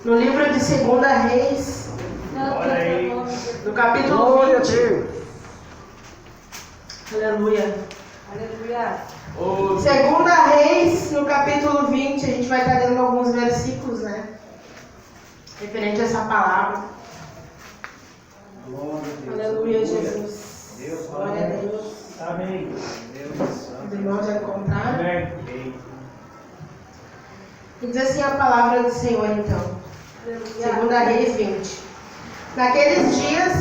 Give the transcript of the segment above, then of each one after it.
no livro de 2 Reis, no capítulo 20. Aleluia. Aleluia. 2 Reis, no capítulo 20, a gente vai estar lendo alguns versículos, né? Referente a essa palavra. Aleluia, Jesus. Deus, glória a Deus. Amém. Os irmãos já encontraram? Amém. E diz assim a palavra do Senhor, então. 2 Reis 20. Naqueles dias,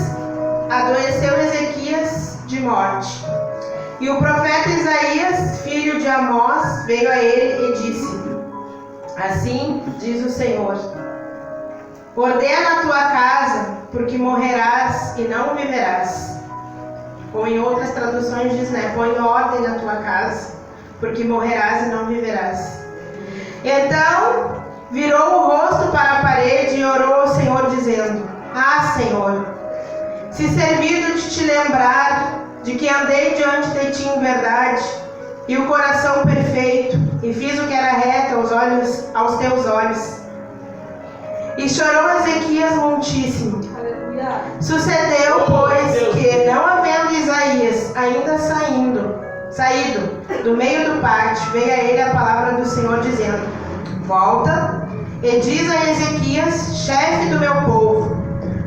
adoeceu Ezequias de morte. E o profeta Isaías, filho de Amós, veio a ele e disse: Assim diz o Senhor: Ordena a tua casa, porque morrerás e não viverás. Ou em outras traduções diz, né? Põe ordem na tua casa, porque morrerás e não viverás. Então virou o rosto para a parede e orou ao Senhor, dizendo: Ah, Senhor, se servido de te lembrar de que andei diante de ti em verdade, e o coração perfeito, e fiz o que era reto aos teus olhos. E chorou Ezequias muitíssimo. Aleluia. Sucedeu, pois, que não havendo Isaías ainda saído do meio do pátio, veio a ele a palavra do Senhor, dizendo: Volta e diz a Ezequias, chefe do meu povo: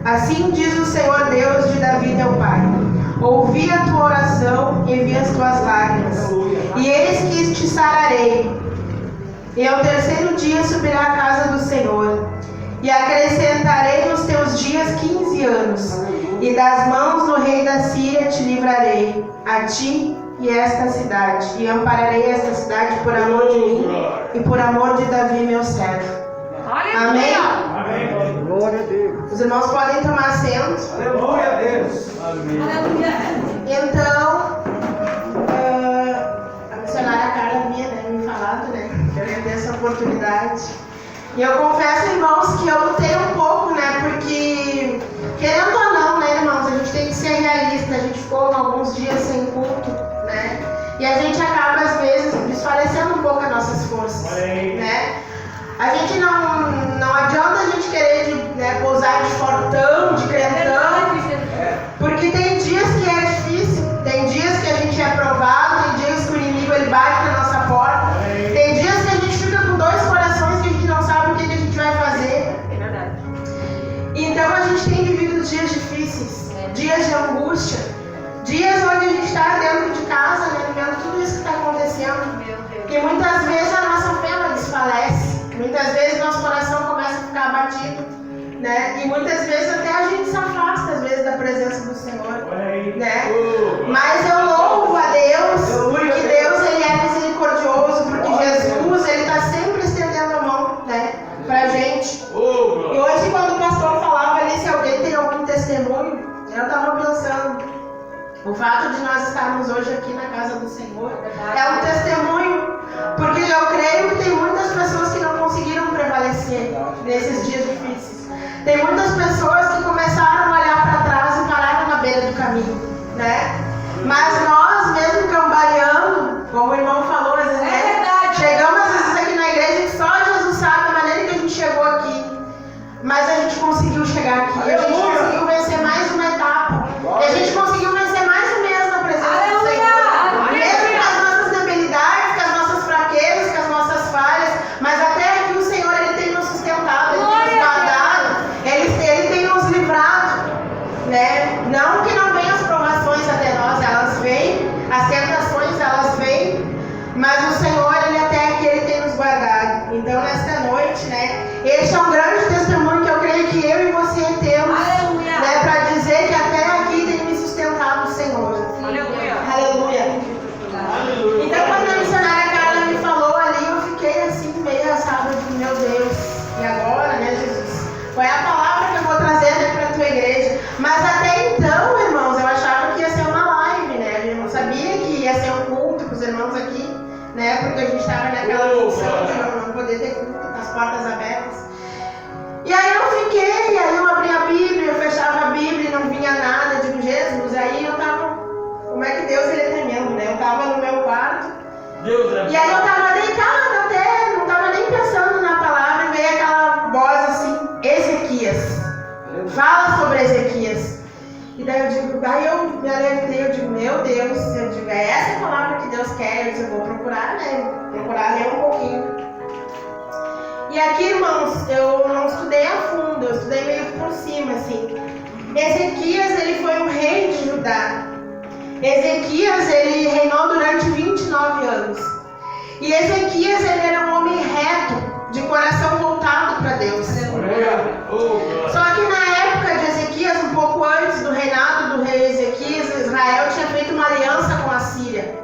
Assim diz o Senhor Deus de Davi teu pai: Ouvi a tua oração e vi as tuas lágrimas, e eis que te sararei. E ao terceiro dia subirá à casa do Senhor, e acrescentarei nos teus dias 15 anos, e das mãos do rei da Síria te livrarei, a ti e esta cidade, e ampararei esta cidade por amor de mim e por amor de Davi meu servo. Amém? Amém. Glória a Deus. Os irmãos podem tomar assento. Aleluia a Deus. Aleluia. Então, a missionária Carla havia me falado, né, que eu ia ter essa oportunidade. E eu confesso, irmãos, que eu lutei um pouco, né, porque, querendo ou não, né, irmãos, a gente tem que ser realista. A gente ficou alguns dias sem culto, né, e a gente acaba, às vezes, desfalecendo um pouco as nossas forças, né. A gente não adianta a gente querer pousar de fortão, de crentão, porque tem dias que é difícil, tem dias que a gente é provado, tem dias que o inimigo ele bate na nossa porta, tem dias que a gente fica com dois corações que a gente não sabe o que a gente vai fazer. É verdade. Então a gente tem vivido dias difíceis, dias de angústia, dias onde a gente está dentro de casa, né, vendo tudo isso que está acontecendo. Meu Deus. Porque muitas vezes a nossa fé ela desfalece, muitas vezes nosso coração começa a ficar abatido, né? E muitas vezes até a gente se afasta, às vezes, da presença do Senhor, né? Mas eu louvo a Deus, porque Deus ele é misericordioso, porque Jesus ele está sempre estendendo a mão, né, pra gente. E hoje, quando o pastor falava ali, se alguém tem algum testemunho, eu estava pensando, o fato de nós estarmos hoje aqui na casa do Senhor é um testemunho, porque eu creio que tem muitas pessoas que não conseguiram prevalecer nesses dias difíceis. Tem muitas pessoas que começaram a olhar para trás e pararam na beira do caminho, né? Mas nós, mesmo cambaleando, como o irmão falou, às vezes, chegamos às vezes aqui na igreja que só Jesus sabe a maneira que a gente chegou aqui. Mas a gente conseguiu chegar aqui, a gente conseguiu vencer mais uma etapa, e a gente conseguiu vencer mais um mês na presença do Senhor, mesmo com as nossas debilidades, com as nossas fraquezas, com as nossas falhas, mas até aqui o Senhor ele tem nos sustentado, ele tem nos guardado, ele tem nos livrado, né? Não que não venham as provações até nós, elas vêm, as tentações elas vêm, mas o Senhor ele até aqui ele tem nos guardado. Então nesta noite, né, este é um grande testemunho que eu creio que eu e você temos, né, para dizer que até aqui tem me sustentado o Senhor. Aleluia. Aleluia. Então quando a missionária Carla me falou ali, eu fiquei assim meio assada de meu Deus, e agora, né, Jesus? Qual é a palavra que eu vou trazer, né, para a tua igreja? Mas até então, irmãos, eu achava que ia ser uma live, né? Eu não sabia que ia ser um culto com os irmãos aqui, né? Porque a gente estava naquela função de não poder ter culto, com as portas abertas. E aí eu fiquei, aí eu abri a Bíblia, eu fechava a Bíblia e não vinha nada, eu digo, Jesus, aí eu tava, como é que Deus ele é tremendo, né? Eu tava no meu quarto, e aí eu tava deitada até, não tava nem pensando na palavra, e veio aquela voz assim, me alertei, eu digo, meu Deus, se eu digo, é essa a palavra que Deus quer, eu vou procurar, né? Procurar ler um pouquinho. E aqui, irmãos, eu não estudei a fundo, eu estudei meio por cima, assim. Ezequias, ele foi um rei de Judá. Ezequias, ele reinou durante 29 anos. E Ezequias, ele era um homem reto, de coração voltado para Deus. Só que na época de Ezequias, um pouco antes do reinado do rei Ezequias, Israel tinha feito uma aliança com a Síria.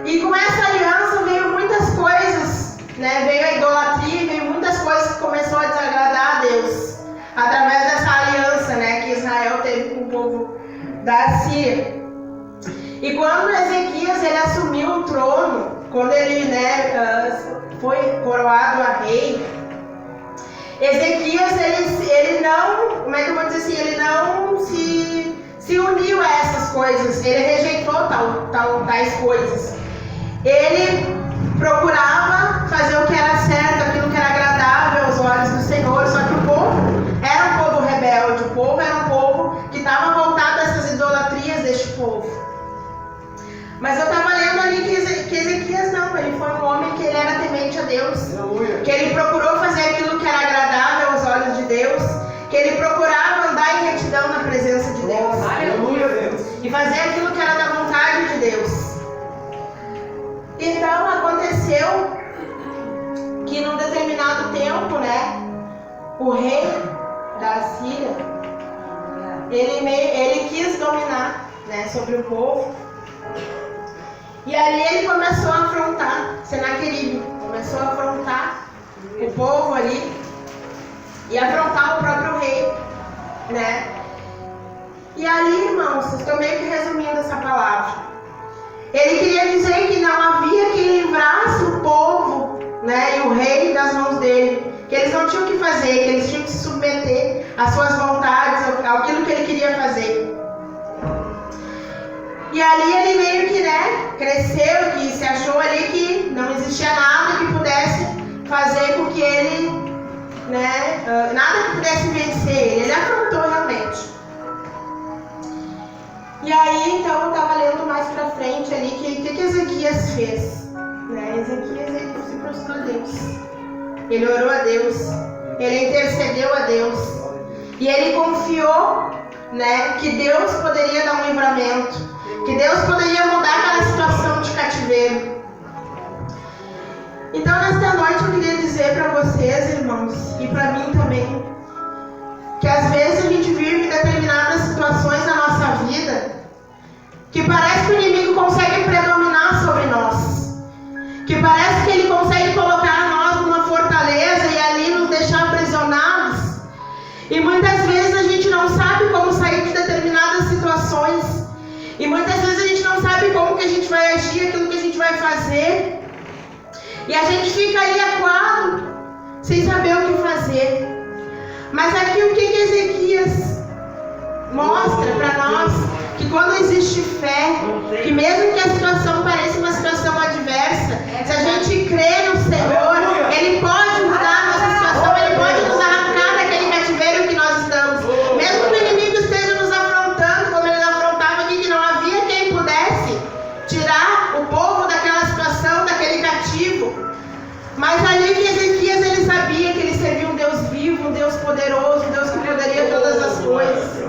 E com essa aliança veio muitas coisas, né? Veio a idolatria, veio muitas coisas que começou a desagradar a Deus. Através dessa aliança, né, que Israel teve com o povo da Síria. E quando Ezequias ele assumiu o trono, quando ele, né, foi coroado a rei, Ezequias ele não, como é que eu vou dizer assim, ele não se uniu a essas coisas, ele rejeitou tais coisas. Ele procurava fazer o que era certo, aquilo que era agradável aos olhos do Senhor, só que o povo era um povo rebelde, o povo era um povo que estava voltado a essas idolatrias deste povo. Mas eu estava lendo ali que Ezequias não, ele foi um homem que ele era temente a Deus, que ele procurou fazer aquilo que era agradável aos olhos de Deus, que ele procurava andar em retidão na presença de Deus, e fazer aquilo que era da vontade de Deus. Então aconteceu que num determinado tempo, né, o rei da Síria, ele quis dominar, né, sobre o povo. E ali ele começou a afrontar Senaqueribe, começou a afrontar o povo ali e afrontar o próprio rei, né? E ali, irmãos, estou meio que resumindo essa palavra. Ele queria dizer que não havia quem livrasse o povo, né, e o rei das mãos dele, que eles não tinham o que fazer, que eles tinham que se submeter às suas vontades, àquilo que ele queria fazer. E ali ele meio que, né, cresceu, que se achou ali que não existia nada que pudesse fazer com que ele, né, nada que pudesse vencer ele. Ele afrontou realmente. E aí, então, eu estava lendo mais pra frente ali que Ezequias fez. Né? Ezequias, ele se prostrou a Deus. Ele orou a Deus. Ele intercedeu a Deus. E ele confiou, né, que Deus poderia dar um livramento. Que Deus poderia mudar aquela situação de cativeiro. Então, nesta noite, eu queria dizer para vocês, irmãos, e para mim também, que às vezes a gente vive determinadas situações na nossa vida que parece que o inimigo consegue predominar sobre nós, que parece que ele consegue colocar nós numa fortaleza e ali nos deixar aprisionados, e muitas vezes a gente não sabe como sair de determinadas situações, e muitas vezes a gente não sabe como que a gente vai agir, aquilo que a gente vai fazer, e a gente fica ali acuado, sem saber o que fazer. Mas aqui o que Ezequias mostra para nós? Que quando existe fé, que mesmo que a situação pareça uma situação adversa, se a gente crê no Senhor, Ele pode mudar a nossa situação, Ele pode nos arrancar daquele cativeiro que nós estamos. Mesmo que o inimigo esteja nos afrontando, como ele afrontava aqui, que não havia quem pudesse tirar o povo daquela situação, daquele cativo. Mas ali que Ezequias, ele sabia que ele servia um Deus vivo, um Deus poderoso, um Deus que poderia todas as coisas.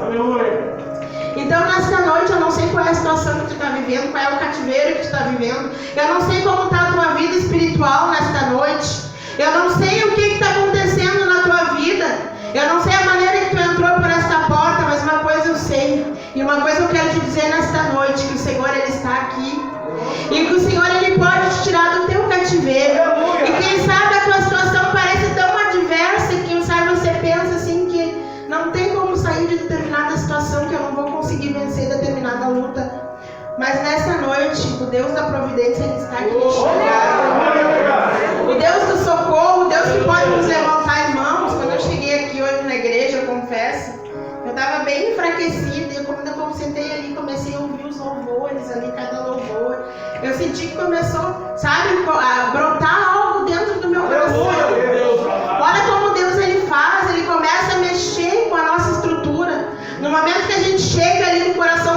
Então, nesta noite, eu não sei qual é a situação que tu está vivendo, qual é o cativeiro que tu está vivendo. Eu não sei como está a tua vida espiritual nesta noite. Eu não sei o que está acontecendo na tua vida. Eu não sei a maneira que tu entrou por esta porta, mas uma coisa eu sei. E uma coisa eu quero te dizer nesta noite, que o Senhor, Ele está aqui. E que o Senhor, Ele pode te tirar do teu cativeiro. E quem sabe a tua situação parece tão adversa, que quem sabe você pensa assim que não tem como sair de determinada situação, que eu não vou conseguir vencer determinada luta. Mas nessa noite, o Deus da providência, Ele está aqui. O Deus do socorro, o Deus que pode nos levantar, irmãos. Quando eu cheguei aqui hoje na igreja, eu confesso, eu estava bem enfraquecida. E quando eu sentei ali, comecei a ouvir os louvores ali, cada louvor. Eu senti que começou, sabe, a brotar algo dentro do meu coração. Olha como Deus, Ele faz, Ele começa a mexer com a nossa estrutura. No momento que a gente chega ali no coração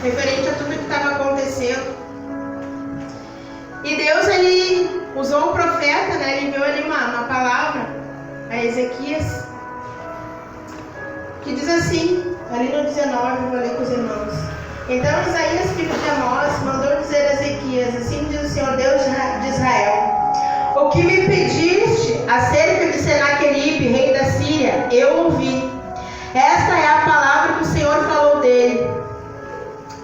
referente a tudo que estava acontecendo. E Deus, ele usou o profeta, né? Ele enviou ali uma palavra a Ezequias, que diz assim, ali no 19, eu vou ler com os irmãos. Então Isaías, filho de Amós, mandou dizer a Ezequias: assim diz o Senhor Deus de Israel: o que me pediste acerca de Senaqueribe, rei da Síria, eu ouvi. Esta é a palavra que o Senhor falou dele.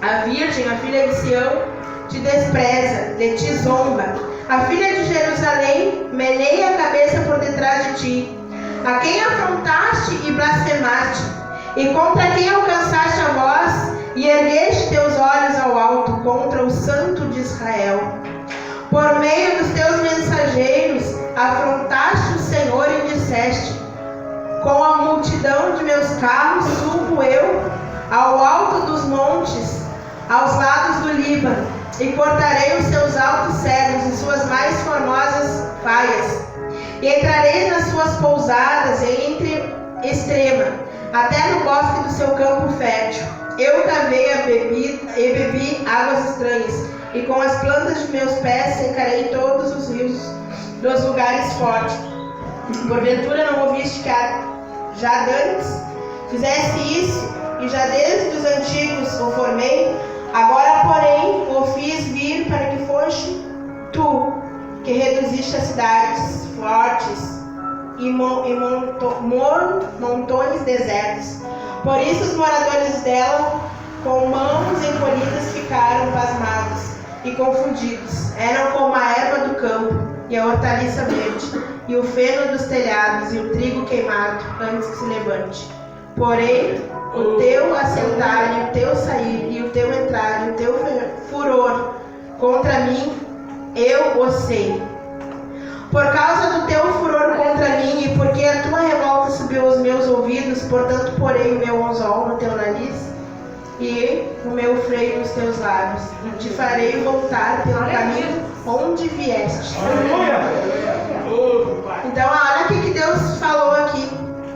A virgem, a filha de Sião, te despreza, de ti zomba. A filha de Jerusalém meneia a cabeça por detrás de ti. A quem afrontaste e blasfemaste, e contra quem alcançaste a voz, e ergueste teus olhos ao alto contra o Santo de Israel. Por meio dos teus mensageiros, afrontaste o Senhor e disseste: com a multidão de meus carros subo eu ao alto dos montes, aos lados do Líbano, e cortarei os seus altos cedros e suas mais formosas faias, e entrarei nas suas pousadas entre extrema, até no bosque do seu campo fértil. Eu cavei e bebi águas estranhas, e com as plantas de meus pés secarei todos os rios dos lugares fortes. Porventura não ouviste que já dantes fizesse isso, e já desde os antigos o formei? Agora, porém, o fiz vir para que foste tu, que reduziste as cidades fortes e montões desertos. Por isso os moradores dela, com mãos encolhidas, ficaram pasmados e confundidos. Eram como a erva do campo e a hortaliça verde, e o feno dos telhados, e o trigo queimado, antes que se levante. Porém, o teu assentar, e o teu sair, e o teu entrar, e o teu furor contra mim, eu o sei. Por causa do teu furor contra mim, e porque a tua revolta subiu aos meus ouvidos, portanto porei o meu anzol no teu nariz, e o meu freio nos teus lábios, e te farei voltar pelo caminho onde vieste. Então, olha o que Deus falou aqui.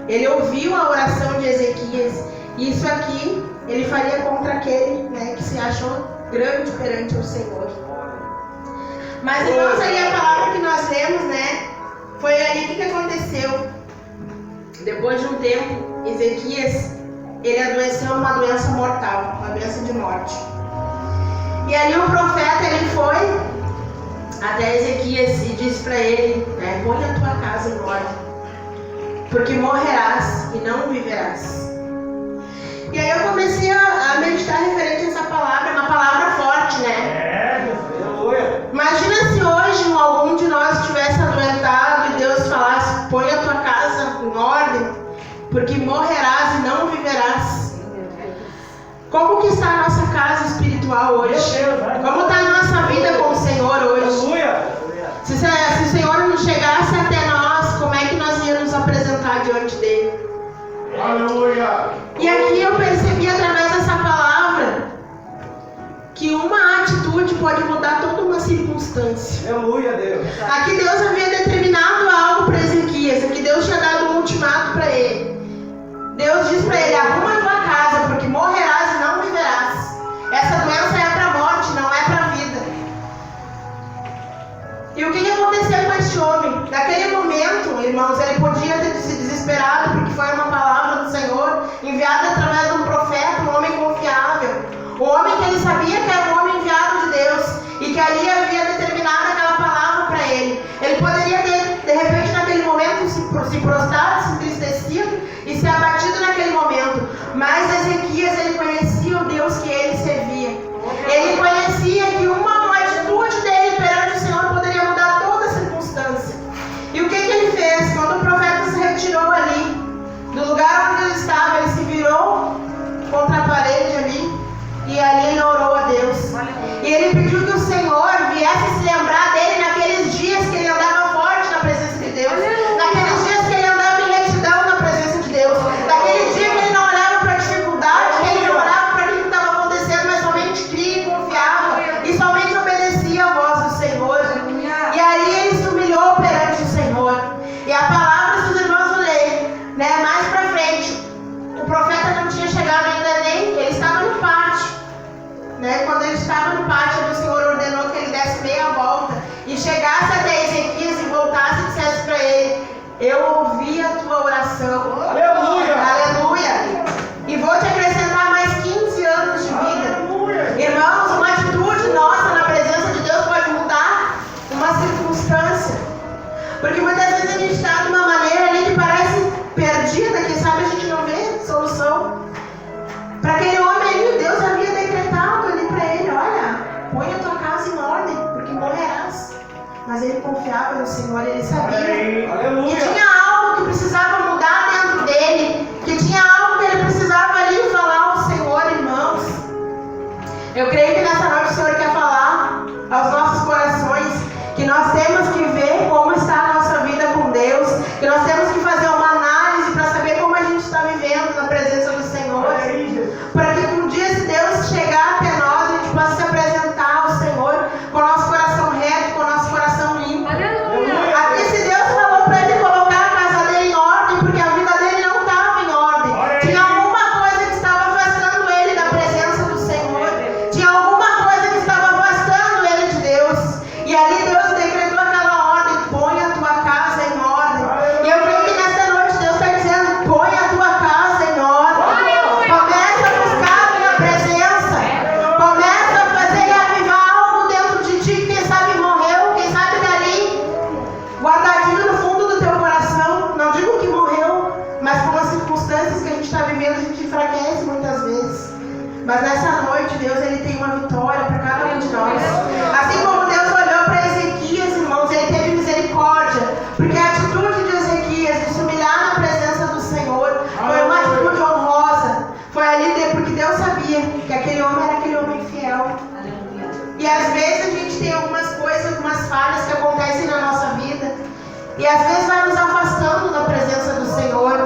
Ele ouviu a oração de Ezequias, e isso aqui ele faria contra aquele, né, que se achou grande perante o Senhor. Mas, irmãos, ali a palavra que nós lemos, né, foi ali que aconteceu. Depois de um tempo, Ezequias, ele adoeceu uma doença mortal, uma doença de morte. E ali o profeta, ele foi até Ezequias e disse para ele, né, põe a tua casa em ordem, porque morrerás e não viverás. E aí eu comecei a meditar referente a essa palavra, uma palavra forte, né? Imagina se hoje algum de nós estivesse adoentado e Deus falasse: põe a tua casa em ordem, porque morrerás e não viverás. Como que está a nossa casa espiritual hoje? Como está a nossa vida com o Senhor hoje? Se o Senhor não chegasse até nós, como é que nós íamos nos apresentar diante dele? Aleluia! E aqui eu percebi através dessa palavra que uma atitude pode mudar toda uma circunstância. Aleluia, Deus! Aqui Deus havia determinado algo para Ezequias, aqui Deus tinha dado um ultimato para ele. Deus diz para ele: arruma a tua casa, porque morrerás e não viverás. Essa doença é para a morte, não é para a vida. E o que aconteceu com este homem? Naquele momento, irmãos, ele podia ter se desesperado, porque foi uma palavra do Senhor, enviada através de um profeta, um homem confiável. Um homem que ele sabia que era um homem enviado de Deus, e que ali havia determinado aquela palavra para ele. Ele poderia ter, de repente, naquele momento, se prostrado, se entristecido e se abatido naquele momento. Mas Ezequias, ele conhecia o Deus que ele servia. Ele conhecia que uma atitude dele perante o Senhor poderia mudar toda a circunstância. E o que ele fez? Quando o profeta se retirou ali, do lugar onde ele estava, ele se virou contra a parede ali, e ali ele orou a Deus. E ele pediu que o Senhor viesse se lembrar dele naqueles dias que ele andava forte na presença de Deus, naqueles dias que ele andava em retidão na presença de Deus, naquele dia que ele não olhava para a dificuldade, que ele né? Quando ele estava no pátio, o Senhor ordenou que ele desse meia volta e chegasse até Ezequias e voltasse e dissesse para ele: eu ouvi a tua oração. Aleluia! Aleluia! E vou te acrescentar mais 15 anos de vida. Aleluia! Irmãos, uma atitude nossa na presença de Deus pode mudar uma circunstância. Porque muitas vezes a gente está de uma maneira ali que parece perdida, que sabe a gente não vê solução. Para aquele homem ali, Deus havia decretado ali para ele: olha, põe a tua casa em ordem, porque morrerás. Mas ele confiava no Senhor, ele sabia que tinha algo que precisava mudar dentro dele, que tinha algo que ele precisava ali falar ao Senhor, irmãos. Eu creio que nessa noite o Senhor quer falar aos nossos corações que nós temos que ver como está a nossa vida com Deus, que nós temos que fazer uma análise para saber como a gente está vivendo na presença do Senhor, para que um dia, se Deus chegar até nós, a gente possa se apresentar ao Senhor com o nosso coração reto, com o nosso coração limpo. Aleluia. Aqui, se Deus falou para ele colocar a casa dele em ordem, porque a vida dele não estava em ordem, tinha alguma coisa que estava afastando ele da presença do Senhor, tinha alguma coisa que estava afastando ele de Deus, e ali Deus decretou aquela ordem: põe a tua casa em ordem. E eu creio que nessa noite Deus está dizendo: põe a tua casa em ordem. Começa a buscar a minha presença, começa a fazer e avivar algo dentro de ti, que quem sabe morreu, quem sabe está ali guardadinho no fundo do teu coração. Não digo que morreu, mas com as circunstâncias que a gente está vivendo, a gente enfraquece muitas vezes. Mas nessa noite, Deus, ele tem uma vitória para cada um de nós. Assim como Deus olhou para Ezequias, irmãos, ele teve misericórdia, porque a atitude de Ezequias de se humilhar na presença do Senhor foi uma atitude honrosa. Foi ali porque Deus sabia que aquele homem era aquele homem fiel. E às vezes a gente tem algumas coisas, algumas falhas que acontecem na nossa vida, e às vezes vai nos afastando da presença do Senhor.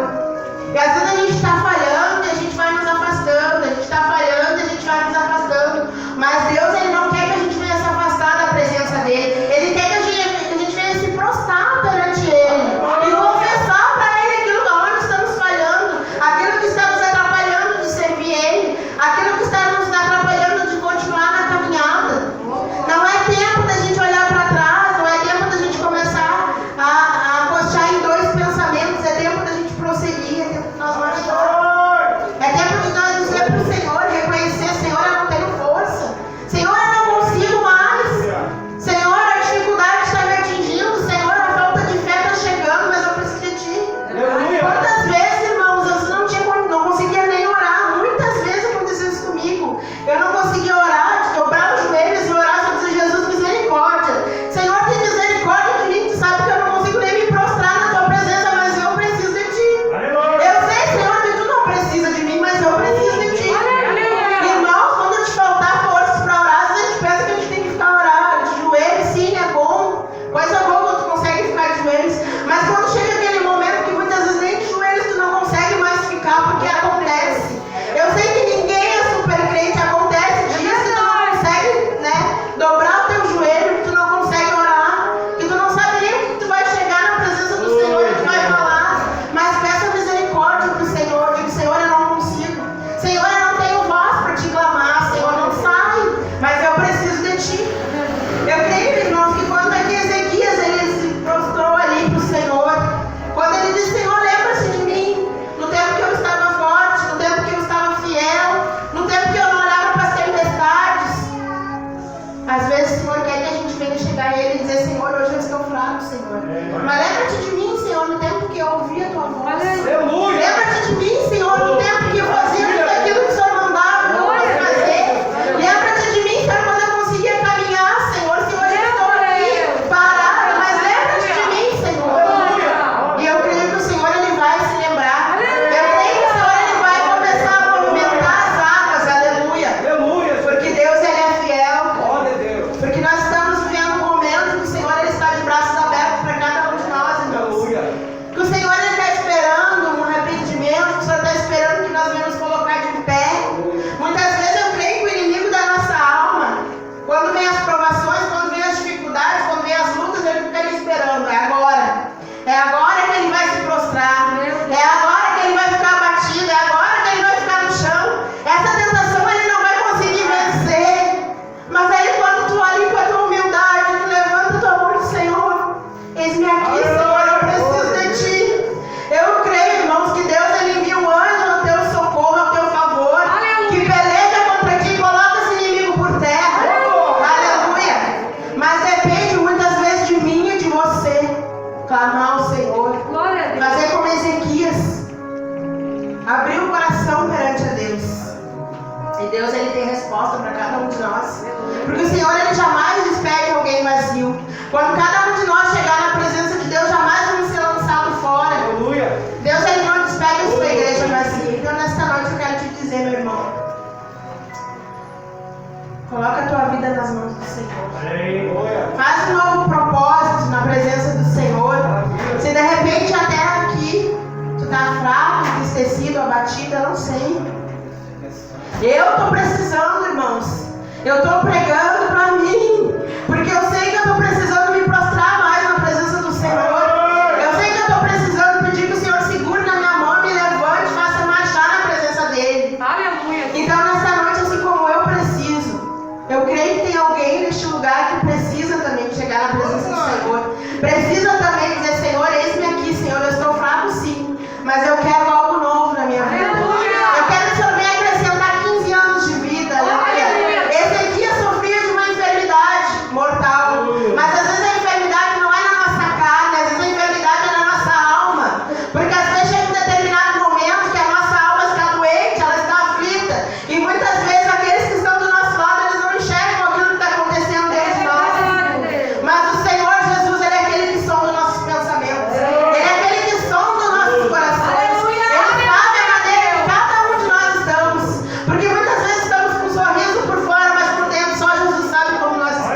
E às vezes a gente está falhando e a gente vai nos afastando, a gente está falhando e a gente vai nos afastando. Mas Deus, ele não quer que a gente venha se afastar da presença dele. Ele quer que a gente venha se prostrar perante ele e confessar para ele aquilo onde estamos falhando, aquilo que está nos atrapalhando de servir ele, aquilo que está nos atrapalhando de continuar na caminhada. Não é tempo da gente olhar para trás, não é tempo da gente começar a coxar em dois pensamentos, é tempo da gente prosseguir, é tempo de nós marchar. É tempo de nós dizer para o Senhor, reconhecer: Senhor, eu não tenho força, Senhor, eu não consigo mais, Senhor, a dificuldade está me atingindo, Senhor, a falta de fé está chegando, mas eu preciso de Ti. Quantas vezes, irmãos, eu não conseguia nem orar? Muitas vezes aconteceu isso comigo. Eu não conseguia orar, de dobrar os joelhos e orar e dizer: Jesus, misericórdia, Senhor, tem misericórdia de mim. Tu sabe que eu não consigo nem me prostrar na Tua presença, mas eu preciso de Ti. Eu sei, Senhor, que Tu não precisa de mim, mas eu preciso de Ti. Irmãos, quando te faltar forças para orar, às vezes a gente pensa que a gente tem que ficar orando de joelhos. Sim, é bom, coisa boa quando tu consegue ficar de joelhos, mas quando chega aquele momento que muitas vezes nem de joelhos tu não consegue mais ficar, porque acontece. Eu sei que ninguém é super crente, acontece dias que tu não consegue, né, dobrar o teu joelho, que tu não consegue orar, que tu não sabe nem o que tu vai chegar na presença do Senhor e tu vai falar, mas peça misericórdia pro Senhor, digo: Senhor, eu não consigo, Senhor, eu não tenho voz para te clamar, Senhor, não sai, mas eu preciso de Ti. Eu creio, irmãos, que quando aqui Ezequias, ele se prostrou ali pro Senhor, quando ele disse: Senhor, lembra-se de mim, no tempo que eu estava forte, no tempo que eu estava fiel, no tempo que eu não olhava para as tempestades. Às vezes o Senhor quer que a gente venha chegar a Ele e dizer: Senhor, hoje eu estou fraco, Senhor, mas lembra-te de mim, Senhor, no tempo que eu ouvi a Tua voz. Lembra-te de mim, Senhor, no tempo que eu fazia tudo aquilo que vida nas mãos do Senhor. Faz um novo propósito na presença do Senhor. Se de repente até aqui tu tá fraco, entristecido, abatido, eu não sei. Eu estou precisando, irmãos. Eu estou pregando para mim, porque eu sei que eu estou precisando me prostrar mais na presença do Senhor. Eu sei que eu estou precisando pedir que o Senhor segure na minha mão, me levante, faça marchar na presença dEle. Aleluia. Então nessa noite, assim como eu preciso, eu creio que tem alguém neste lugar que precisa também chegar na presença do Senhor. Precisa também dizer: Senhor, eis-me aqui, Senhor, eu estou fraco sim, mas eu quero algo novo na minha vida. Eu quero que o Senhor venha acrescentar 15 anos de vida. Ezequias sofria de uma enfermidade mortal, mas às vezes a enfermidade não é na nossa carne, às vezes a enfermidade é na nossa alma, porque às vezes chega um determinado momento que a nossa alma está doente, ela está aflita, e muitas vezes aqueles que estão do nosso lado, eles não enxergam aquilo que está acontecendo dentro de nós. Mas o Senhor Jesus, Ele é aquele que sonda os nossos pensamentos, Ele é aquele que sonda os nossos corações, Ele sabe a maneira que cada um de nós estamos, porque muitas vezes estamos com um sorriso por fora, mas por dentro só Jesus sabe como nós estamos.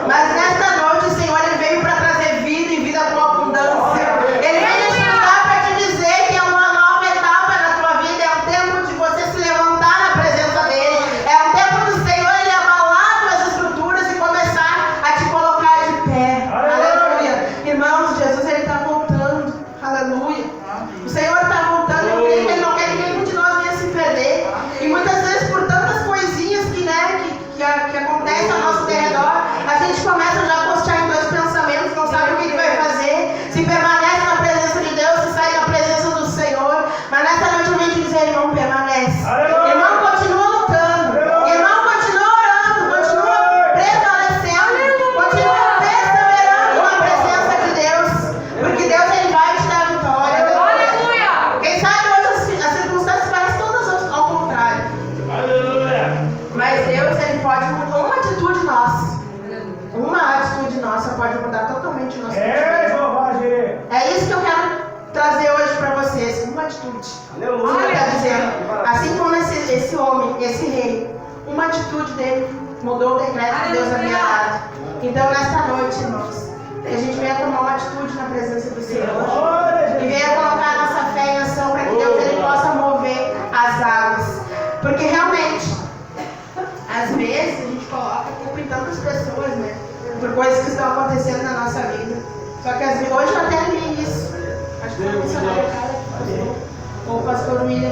Mas nesta noite o Senhor, Ele veio para trazer vida e vida com abundância. Ele veio neste lugar para te dizer que é uma nova etapa na tua vida, é um tempo de você se levantar na presença dEle, é um tempo do Senhor Ele abalar tuas estruturas e começar a te colocar de pé. Aleluia. Irmãos, Jesus, Ele está voltando. Aleluia. O Senhor está voltando. Eu creio que Ele não quer que nenhum de nós venha se perder. E muitas vezes por tantas coisinhas que acontecem ao nosso derredor, a gente começa já a postar em dois pensamentos, não sabe o que vai fazer, se permanece na presença de Deus, se sai da presença do Senhor. Mas nessa noite eu venho te dizer: irmão, permanece. Irmão, continua lutando. Irmão, continua orando, continua prevalecendo, continua perseverando na presença de Deus, porque Deus, Ele vai te dar vitória. Aleluia. Quem sabe hoje as circunstâncias parecem todas ao contrário, mas Deus, Ele pode mudar uma atitude nossa. Uma atitude nossa pode mudar totalmente o nosso cotidiano. É isso que eu quero trazer hoje para vocês. Uma atitude. O Senhor está dizendo, assim como esse homem, esse rei, uma atitude dele mudou o decreto que Deus havia dado. Então nesta noite, irmãos, que a gente venha tomar uma atitude na presença do Senhor e venha colocar a nossa fé em ação para que Deus, Ele possa mover as águas. Porque realmente, às vezes a gente coloca a culpa em tantas pessoas, né? Por coisas que estão acontecendo na nossa vida. Só que às vezes, hoje eu até li isso. Acho que foi o missionário cara que postou, ou o pastor William.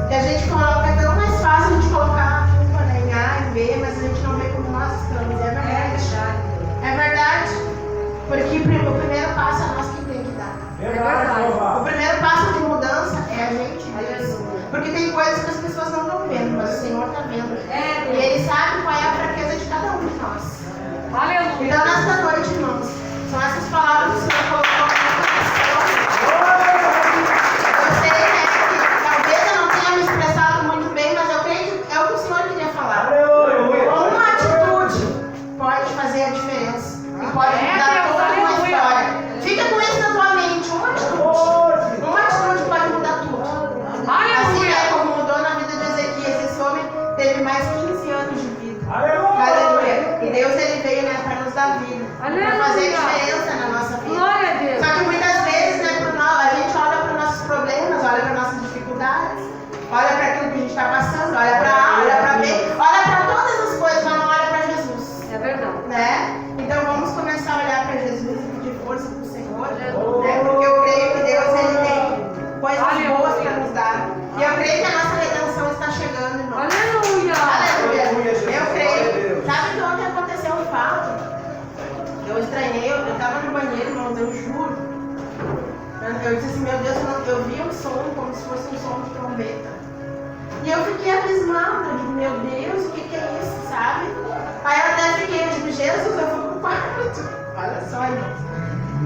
Que a gente coloca, é tão mais fácil a gente colocar a culpa, né, em A, em B, mas a gente não vê como nós estamos. É verdade. É verdade. Porque o primeiro passo é nós que tem que dar. É verdade. O primeiro passo de mudança é a gente, Deus. Porque tem coisas que as pessoas não estão vendo, mas o Senhor está vendo. E Ele sabe qual é a fraqueza de cada um de nós. Aleluia. Então, nesta noite, irmãos, são essas palavras que o Senhor colocou no meu coração. Eu sei, né, que talvez eu não tenha me expressado muito bem, mas eu creio que é o que o Senhor queria falar. Uma atitude pode fazer a diferença e pode mudar toda uma história. Fica com isso na tua mente. Uma atitude pode mudar tudo. Assim é como mudou na vida de Ezequias. Esse homem teve mais 15 anos de vida. Aleluia. E Deus, Ele veio, né, para nos dar vida, para fazer a diferença na nossa vida. Glória a Deus. Só que muitas vezes, né, a gente olha para os nossos problemas, olha para nossas dificuldades, olha para aquilo que a gente está passando, olha para A, olha para B, olha para todas as coisas, mas não olha para Jesus. É verdade. Né? Então vamos começar a olhar para Jesus e pedir força para o Senhor, né? Porque eu creio que Deus, Ele tem coisas boas para nos dar. E eu creio que a nossa redenção está chegando, irmão. Aleluia. Aleluia. Eu creio. Sabe de onde aconteceu o fato? Eu estranhei, eu estava no banheiro, irmãos, eu juro. Eu disse assim: meu Deus, eu vi um som como se fosse um som de trombeta. E eu fiquei abismada, eu digo: meu Deus, o que é isso, sabe? Aí eu até fiquei, eu digo: Jesus, eu fui pro quarto. Olha só, irmãos.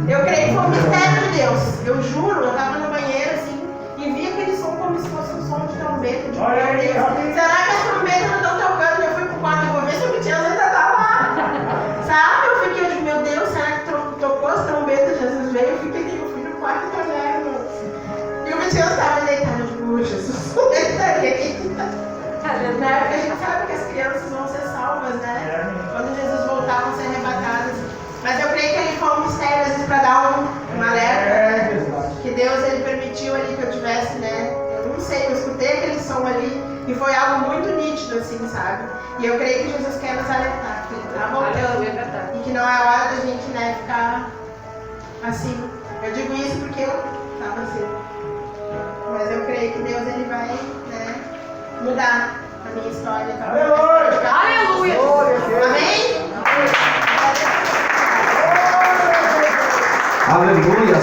Eu creio que foi um mistério de Deus. Eu juro, eu estava no banheiro assim e vi aquele som como se fosse um som de trombeta. Eu digo: meu Deus, será que as trombetas não estão tocando? Eu fui pro quarto, eu vou ver se o Mitias ainda tá lá. Sabe? Eu fiquei, eu digo: meu Deus, será que tocou as trombetas? Jesus veio, eu fui no quarto e olhei, irmãos. E o Mitias estava deitado. Eu digo: Jesus, eu deitaria aqui. Né? Porque a gente sabe que as crianças vão ser salvas, altas, né? Quando Jesus voltar, vão ser arrebatadas. Mas eu creio que ele foi um mistério, às vezes, para dar um alerta. Que Deus, ele permitiu ali que eu tivesse, né? Eu não sei, eu escutei aquele som ali e foi algo muito nítido, assim, sabe? E eu creio que Jesus quer nos alertar, que ele tá voltando. E que não é hora da gente, né, ficar assim. Eu digo isso porque eu tava assim. Mas eu creio que Deus, ele vai, né, mudar a minha história. Tá? Aleluia! Amém? Aleluia!